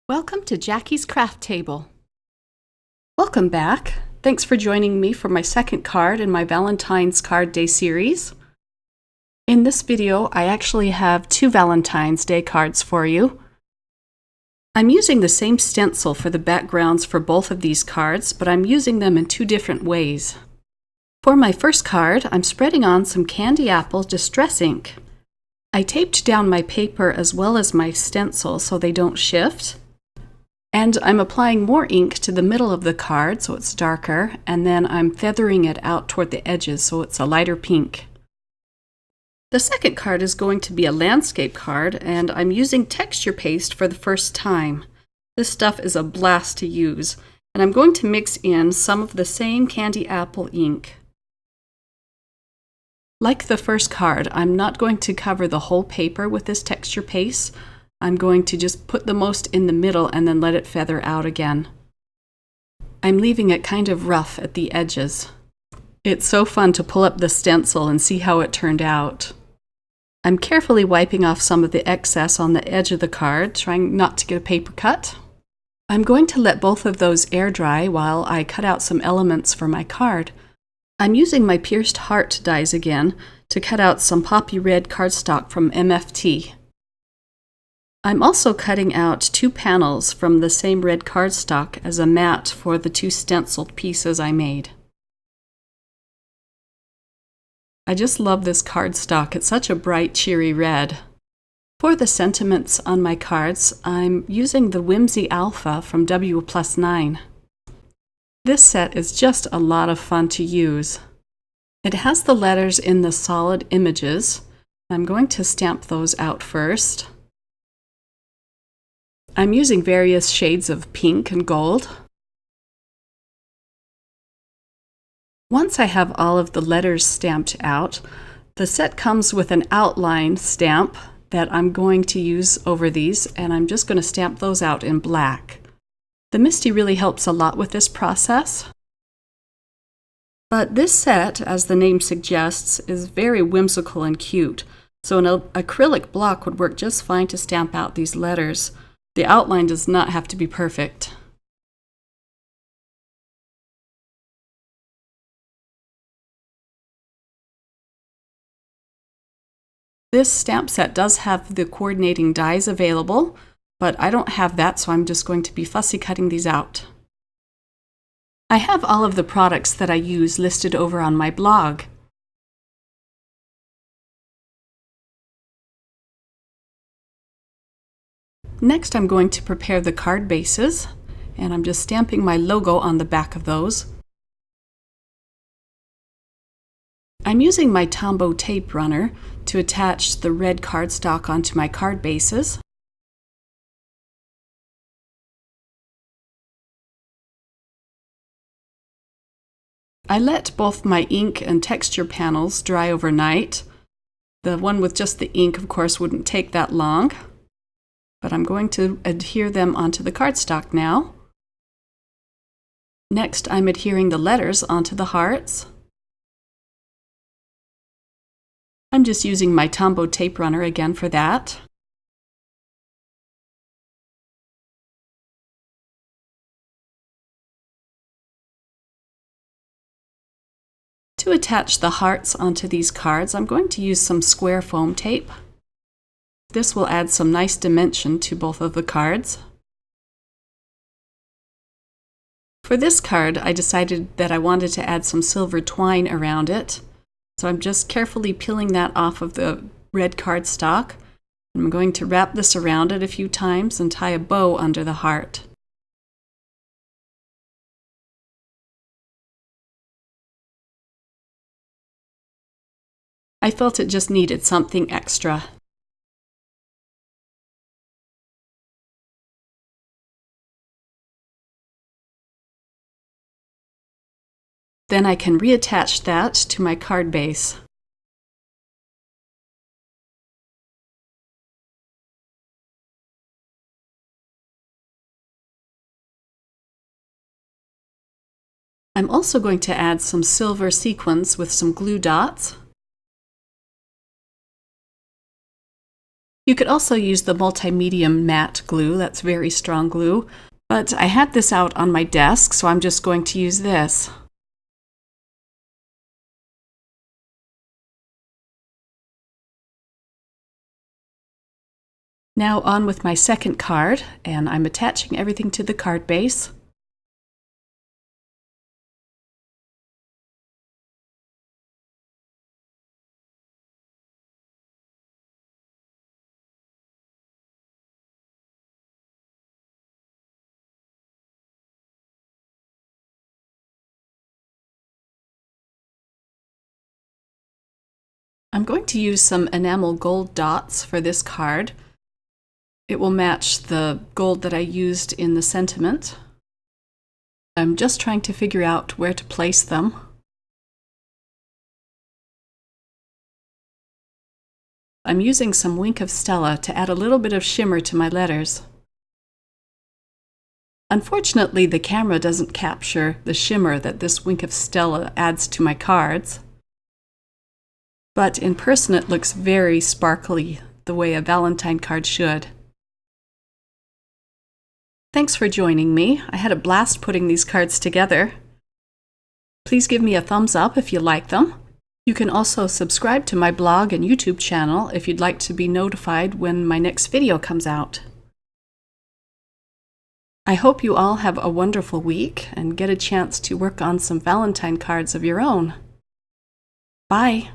Welcome to Jackie's Craft Table. Welcome back. Thanks for joining me for my second card in my Valentine's Card Day series. In this video, I actually have two Valentine's Day cards for you. I'm using the same stencil for the backgrounds for both of these cards, but I'm using them in two different ways. For my first card, I'm spreading on some Candied Apple Distress Ink. I taped down my paper as well as my stencil so they don't shift. And I'm applying more ink to the middle of the card so it's darker, and then I'm feathering it out toward the edges so it's a lighter pink. The second card is going to be a landscape card, and I'm using texture paste for the first time. This stuff is a blast to use, and I'm going to mix in some of the same Candied Apple ink. Like the first card, I'm not going to cover the whole paper with this texture paste. I'm going to just put the most in the middle and then let it feather out again. I'm leaving it kind of rough at the edges. It's so fun to pull up the stencil and see how it turned out. I'm carefully wiping off some of the excess on the edge of the card, trying not to get a paper cut. I'm going to let both of those air dry while I cut out some elements for my card. I'm using my pierced heart dies again to cut out some poppy red cardstock from MFT. I'm also cutting out two panels from the same red cardstock as a mat for the two stenciled pieces I made. I just love this cardstock. It's such a bright, cheery red. For the sentiments on my cards, I'm using the Whimsy Alpha from W+9. This set is just a lot of fun to use. It has the letters in the solid images. I'm going to stamp those out first. I'm using various shades of pink and gold. Once I have all of the letters stamped out, the set comes with an outline stamp that I'm going to use over these, and I'm just going to stamp those out in black. The Misty really helps a lot with this process. But this set, as the name suggests, is very whimsical and cute, so an acrylic block would work just fine to stamp out these letters. The outline does not have to be perfect. This stamp set does have the coordinating dies available, but I don't have that, so I'm just going to be fussy cutting these out. I have all of the products that I use listed over on my blog. Next, I'm going to prepare the card bases, and I'm just stamping my logo on the back of those. I'm using my Tombow tape runner to attach the red cardstock onto my card bases. I let both my ink and texture panels dry overnight. The one with just the ink, of course, wouldn't take that long, but I'm going to adhere them onto the cardstock now. Next, I'm adhering the letters onto the hearts. I'm just using my Tombow tape runner again for that. To attach the hearts onto these cards, I'm going to use some square foam tape. This will add some nice dimension to both of the cards. For this card, I decided that I wanted to add some silver twine around it. So I'm just carefully peeling that off of the red cardstock. I'm going to wrap this around it a few times and tie a bow under the heart. I felt it just needed something extra. Then I can reattach that to my card base. I'm also going to add some silver sequins with some glue dots. You could also use the multi-medium matte glue, that's very strong glue, but I had this out on my desk, so I'm just going to use this. Now on with my second card, and I'm attaching everything to the card base. I'm going to use some enamel gold dots for this card. It will match the gold that I used in the sentiment. I'm just trying to figure out where to place them. I'm using some Wink of Stella to add a little bit of shimmer to my letters. Unfortunately, the camera doesn't capture the shimmer that this Wink of Stella adds to my cards. But in person it looks very sparkly, the way a Valentine card should. Thanks for joining me. I had a blast putting these cards together. Please give me a thumbs up if you like them. You can also subscribe to my blog and YouTube channel if you'd like to be notified when my next video comes out. I hope you all have a wonderful week and get a chance to work on some Valentine cards of your own. Bye!